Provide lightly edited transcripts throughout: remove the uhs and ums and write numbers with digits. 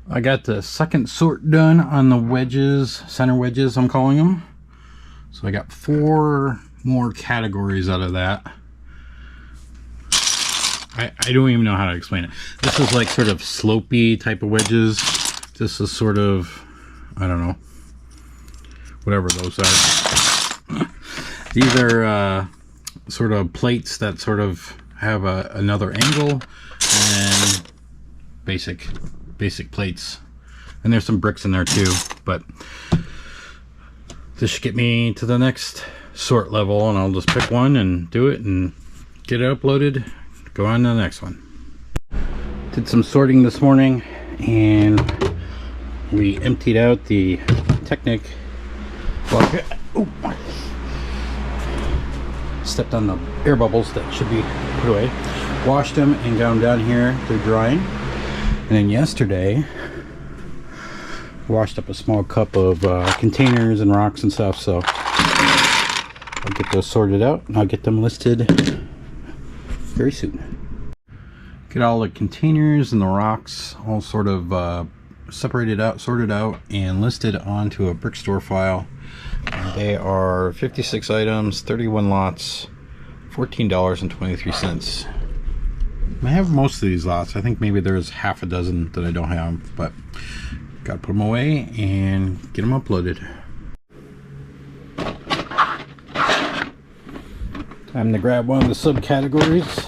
I got the second sort done on the wedges, center wedges I'm calling them. So I got 4 more categories out of that. I don't even know how to explain it. This is like sort of slopey type of wedges. This is sort of, I don't know, whatever those are. These are sort of plates that sort of have another angle, and basic plates. And there's some bricks in there too, but this should get me to the next sort level, and I'll just pick one and do it and get it uploaded. Go on to the next one. Did some sorting this morning, and we emptied out the Technic. Stepped on the air bubbles that should be put away. Washed them and got them down here. They're drying. And then yesterday, washed up a small cup of containers and rocks and stuff. So I'll get those sorted out, and I'll get them listed very soon. Get all the containers and the rocks all sort of separated out, sorted out, and listed onto a brick store file. And they are 56 items, 31 lots, $14.23. I have most of these lots. I think maybe there's half a dozen that I don't have, but gotta put them away and get them uploaded. Time to grab one of the subcategories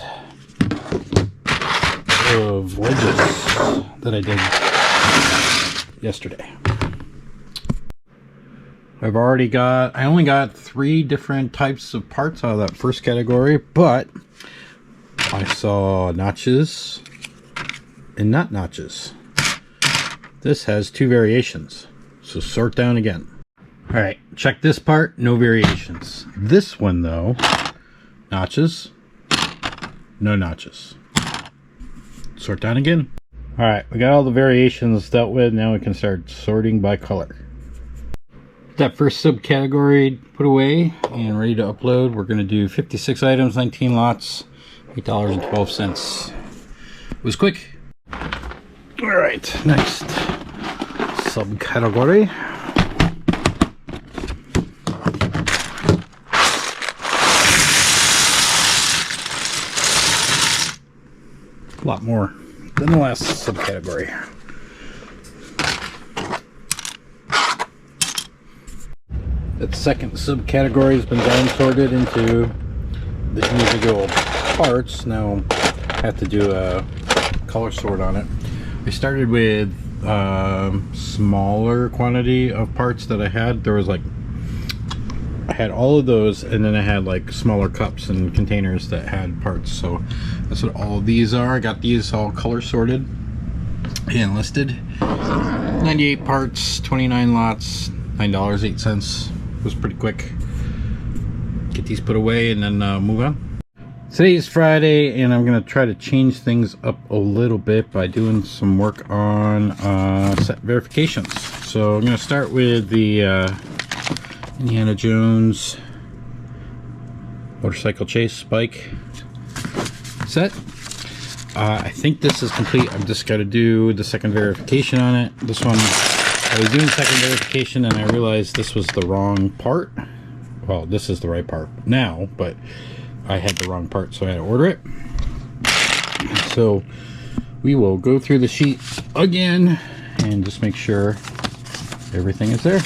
of wedges that I did yesterday. I only got 3 different types of parts out of that first category, but I saw notches and not notches. This has 2 variations, so sort down again. Alright, check this part, no variations. This one though, notches, no notches. Sort down again. Alright, we got all the variations dealt with. Now we can start sorting by color. That first subcategory put away and ready to upload. We're going to do 56 items, 19 lots, $8.12. It was quick. Alright, next subcategory. A lot more than the last subcategory. That second subcategory has been down sorted into the individual parts. Now I have to do a color sort on it. I started with smaller quantity of parts that I had. There was like, I had all of those, and then I had like smaller cups and containers that had parts. So that's what all of these are. I got these all color sorted and listed. 98 parts, 29 lots, $9.08. It was pretty quick. Get these put away and then move on. Today is Friday, and I'm going to try to change things up a little bit by doing some work on set verifications. So I'm going to start with the Indiana Jones motorcycle chase bike set. I think this is complete. I've just got to do the second verification on it. This one, I was doing second verification and I realized this was the wrong part. Well, this is the right part now, but I had the wrong part, so I had to order it. So we will go through the sheet again and just make sure everything is there.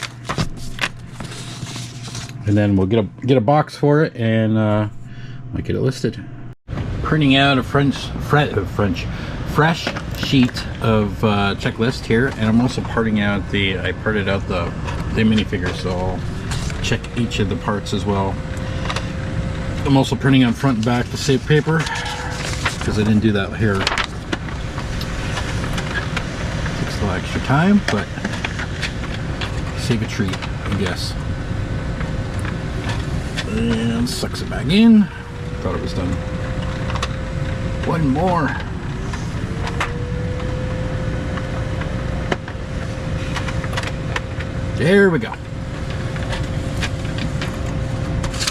And then we'll get a box for it, and I'll get it listed. Printing out a fresh sheet of checklist here, and I'm also parting out I parted out the minifigure, so I'll check each of the parts as well. I'm also printing out front and back to save paper, because I didn't do that here. Takes a little extra time, but save a treat, I guess. And sucks it back in. Thought it was done. One more. There we go.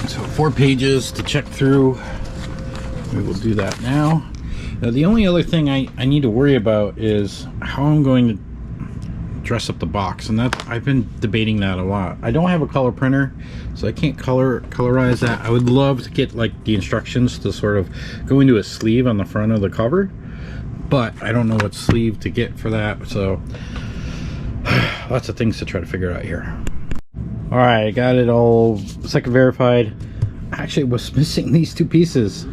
So 4 pages to check through. We will do that now. Now the only other thing I need to worry about is how I'm going to dress up the box, and that I've been debating that a lot. I don't have a color printer, so I can't colorize that. I would love to get like the instructions to sort of go into a sleeve on the front of the cover, but I don't know what sleeve to get for that, so lots of things to try to figure out here. All right, I got it all second verified. I actually was missing these two pieces,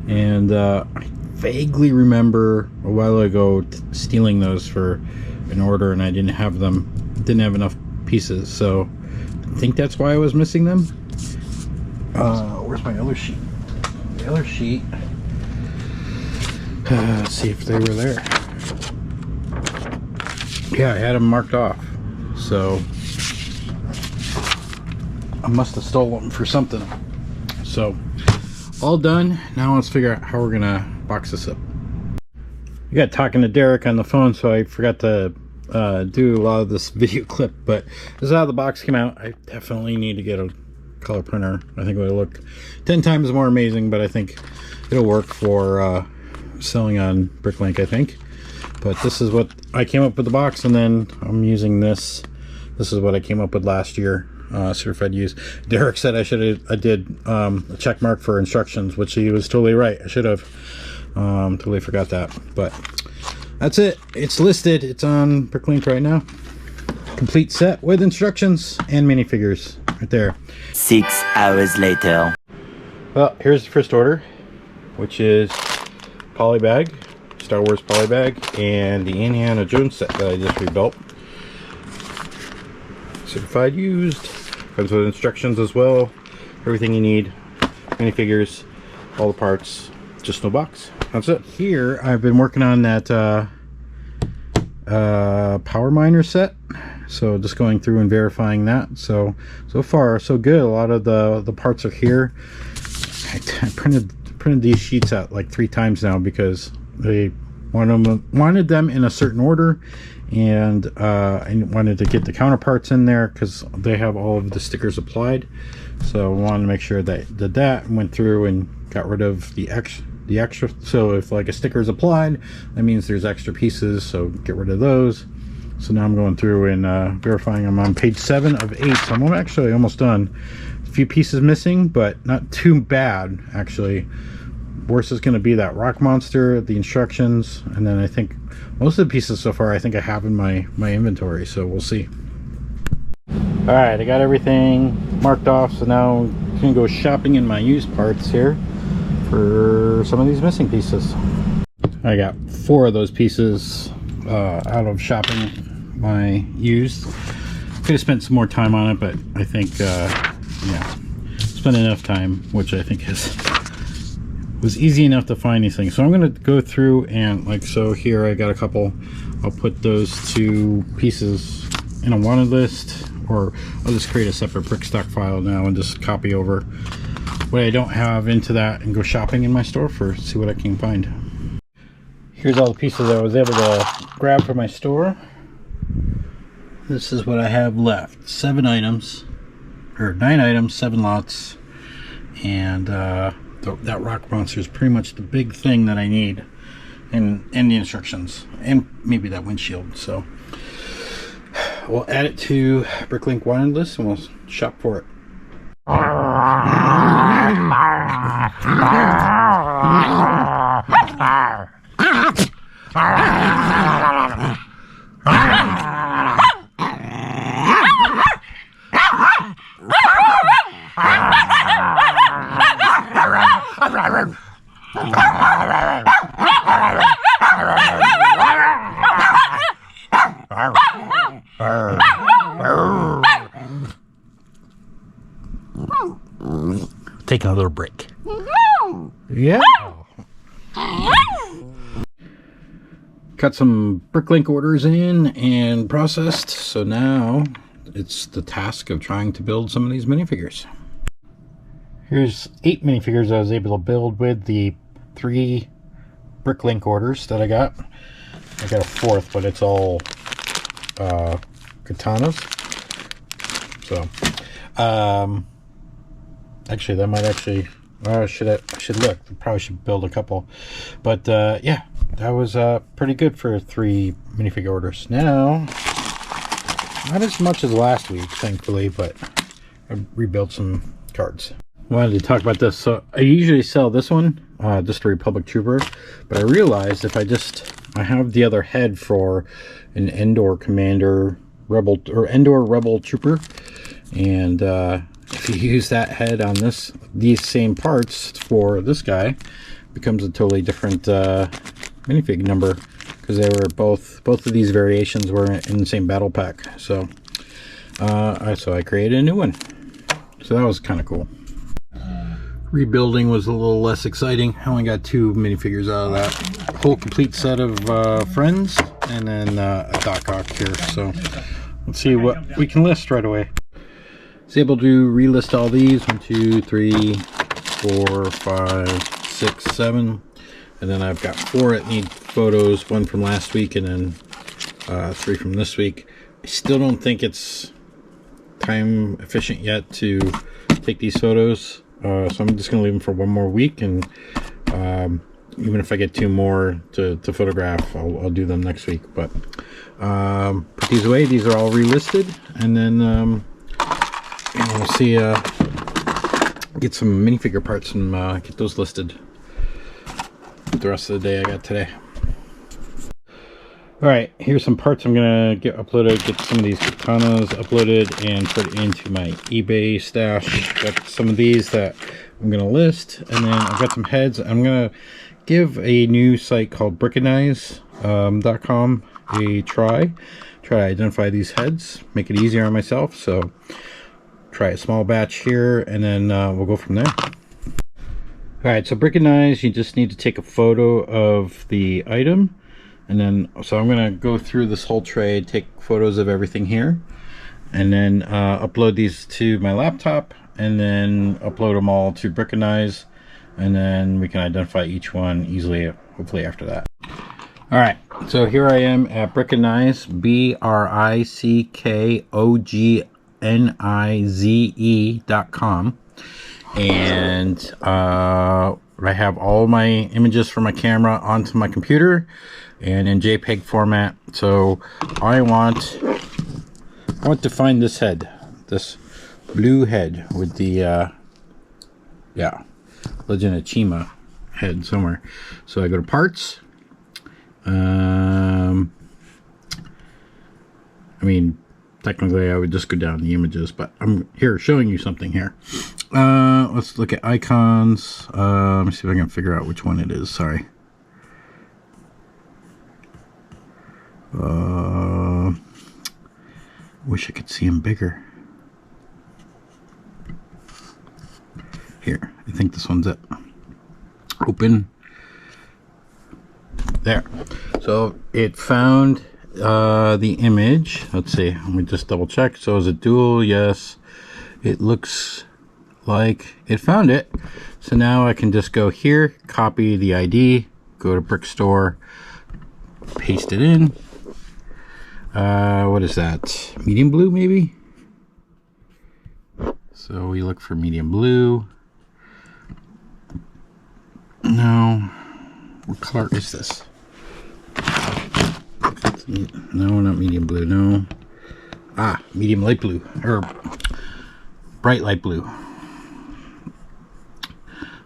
and I vaguely remember a while ago stealing those for an order, and I didn't have enough pieces, so I think that's why I was missing them. Where's my other sheet? The other sheet, let's see if they were there. Yeah, I had them marked off, so I must have stolen them for something. So all done. Now let's figure out how we're gonna box this up. I got talking to Derek on the phone, so I forgot to do a lot of this video clip, but this is how the box came out. I definitely need to get a color printer. I think it would look 10 times more amazing, but I think it'll work for selling on BrickLink, I think. But this is what I came up with the box, and then I'm using this. This is what I came up with last year, certified use. Derek said I did a check mark for instructions, which he was totally right. I should have. Totally forgot that, but that's it. It's listed. It's on BrickLink right now. Complete set with instructions and minifigures right there. 6 hours later. Well, here's the first order, which is polybag, Star Wars polybag, and the Indiana Jones set that I just rebuilt. Certified used. Comes with instructions as well. Everything you need. Minifigures, all the parts. Just no box. That's it. Here I've been working on that power miner set, so just going through and verifying that. So far so good. A lot of the parts are here. I printed these sheets out like 3 times now because they wanted them in a certain order, and I wanted to get the counterparts in there because they have all of the stickers applied. So I wanted to make sure that I did that and went through and got rid of the extra. So if like a sticker is applied, that means there's extra pieces, so get rid of those. So now I'm going through and verifying. I'm on page 7 of 8, so I'm actually almost done. A few pieces missing, but not too bad actually. Worst is going to be that rock monster, the instructions, and then I think most of the pieces so far I think I have in my inventory, so we'll see. All right, I got everything marked off, so now I'm gonna go shopping in my used parts here for some of these missing pieces. I got 4 of those pieces out of shopping my used. Could have spent some more time on it, but I think yeah, spent enough time, which I think was easy enough to find these things. So I'm gonna go through and like, so here I got a couple. I'll put those 2 pieces in a wanted list, or I'll just create a separate brick stock file now and just copy over what I don't have into that and go shopping in my store for see what I can find. Here's all the pieces I was able to grab from my store. This is what I have left. 7 items, or 9 items, 7 lots, and that rock monster is pretty much the big thing that I need, and the instructions, and maybe that windshield. So we'll add it to BrickLink wanted list and we'll shop for it. Take another break. Yeah. Got some BrickLink orders in and processed, so now it's the task of trying to build some of these minifigures. Here's 8 minifigures I was able to build with the 3 BrickLink orders that I got. I got a 4th, but it's all katanas. So actually that might actually I should look. I probably should build a couple, but yeah, that was pretty good for 3 minifigure orders. Now Not as much as last week, thankfully, but I rebuilt some cards. Wanted to talk about this. So I usually sell this one, just a Republic Trooper, but I realized if I have the other head for an Endor Commander Rebel, or Endor Rebel Trooper, and if you use that head on these same parts for this guy, it becomes a totally different minifig number, because they were both of these variations were in the same battle pack. So I created a new one. So that was kind of cool. Rebuilding was a little less exciting. I only got 2 minifigures out of that. Whole complete set of friends, and then a Doc Ock here. So let's see what we can list right away. I was able to relist all these. 1, 2, 3, 4, 5, 6, 7. And then I've got 4 that need photos. 1 from last week, and then 3 from this week. I still don't think it's time efficient yet to take these photos. So I'm just going to leave them for 1 more week, and even if I get 2 more to photograph, I'll do them next week. But put these away. These are all relisted, and then we'll see. Get some minifigure parts and get those listed the rest of the day I got today. Alright, here's some parts I'm gonna get uploaded, get some of these katanas uploaded and put into my eBay stash. Got some of these that I'm gonna list, and then I've got some heads. I'm gonna give a new site called Brickognize.com a try to identify these heads, make it easier on myself. So try a small batch here, and then we'll go from there. Alright, so Brickognize, you just need to take a photo of the item. And then, so I'm going to go through this whole tray, take photos of everything here, and then upload these to my laptop, and then upload them all to Brickognize, and then we can identify each one easily, hopefully after that. Alright, so here I am at Brickognize, Brickognize.com, and I have all my images from my camera onto my computer and in JPEG format. So I want to find this head, this blue head with the Legend of Chima head somewhere. So I go to parts. I mean, technically I would just go down the images, but I'm here showing you something here. Let's look at icons. Let me see if I can figure out which one it is. Sorry. Wish I could see him bigger. Here, I think this one's it. Open. There. So it found the image. Let's see. Let me just double check. So is it dual? Yes. It looks like it found it. So now I can just go here, copy the ID, go to Brick Store, paste it in. What is that? Medium blue, maybe? So we look for medium blue. No. What color is this? No, not medium blue. No. Ah, medium light blue, or bright light blue.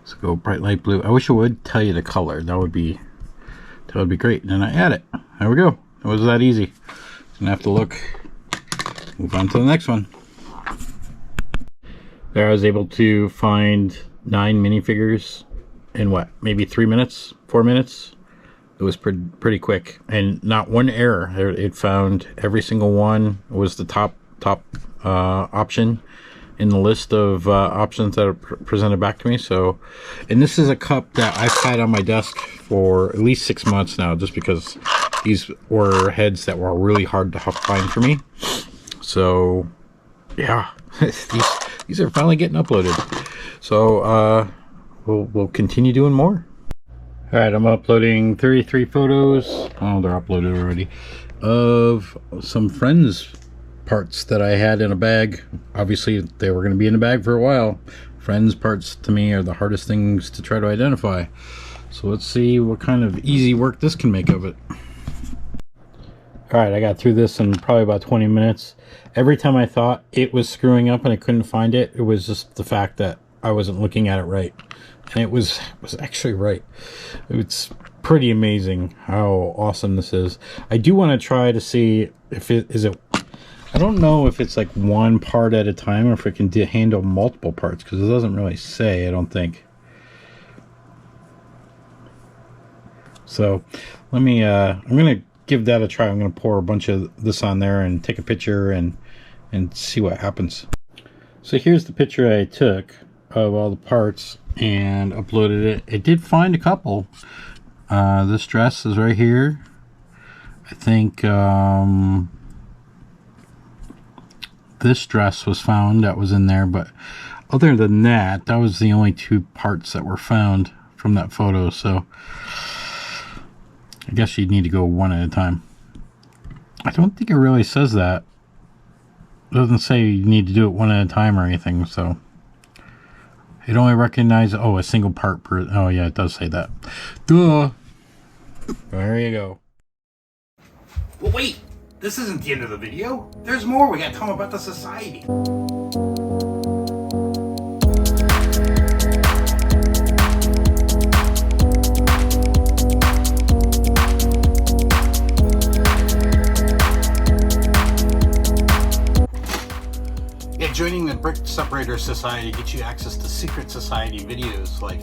So go bright light blue. I wish it would tell you the color. That would be great. And then I add it. There we go. It was that easy. Gonna have to look. Move on to the next one. There I was able to find 9 minifigures in what, maybe 3 minutes, 4 minutes. It was pretty quick, and not one error. It found every single one. It was the top option in the list of options that are presented back to me. So, and this is a cup that I've had on my desk for at least 6 months now, just because these were heads that were really hard to find for me. So yeah, these are finally getting uploaded. So we'll continue doing more. All right, I'm uploading 33 photos. Oh, they're uploaded already, of some friends parts that I had in a bag. Obviously they were going to be in a bag for a while. Friends parts to me are the hardest things to try to identify. So let's see what kind of easy work this can make of it. All right, I got through this in probably about 20 minutes. Every time I thought it was screwing up and I couldn't find it, it was just the fact that I wasn't looking at it right. And it was actually right. It's pretty amazing how awesome this is. I do want to try to see if it is it. I don't know if it's like one part at a time or if it can handle multiple parts, because it doesn't really say, I don't think. So let me, I'm going to give that a try. I'm going to pour a bunch of this on there and take a picture and see what happens. So here's the picture I took of all the parts and uploaded it. It did find a couple. This dress is right here. I think this dress was found that was in there, but other than that, that was the only two parts that were found from that photo. So I guess you'd need to go one at a time. I don't think it really says that. It doesn't say you need to do it one at a time or anything, so it only recognizes, oh, a single part per, oh yeah, it does say that. Duh. There you go. Well, wait, this isn't the end of the video. There's more. We gotta tell them about the society. Joining the Brick Separator Society gets you access to secret society videos like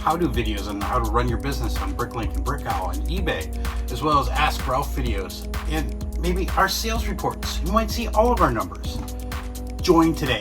how-to videos on how to run your business on BrickLink and Brick Owl and eBay, as well as Ask Ralph videos, and maybe our sales reports. You might see all of our numbers. Join today.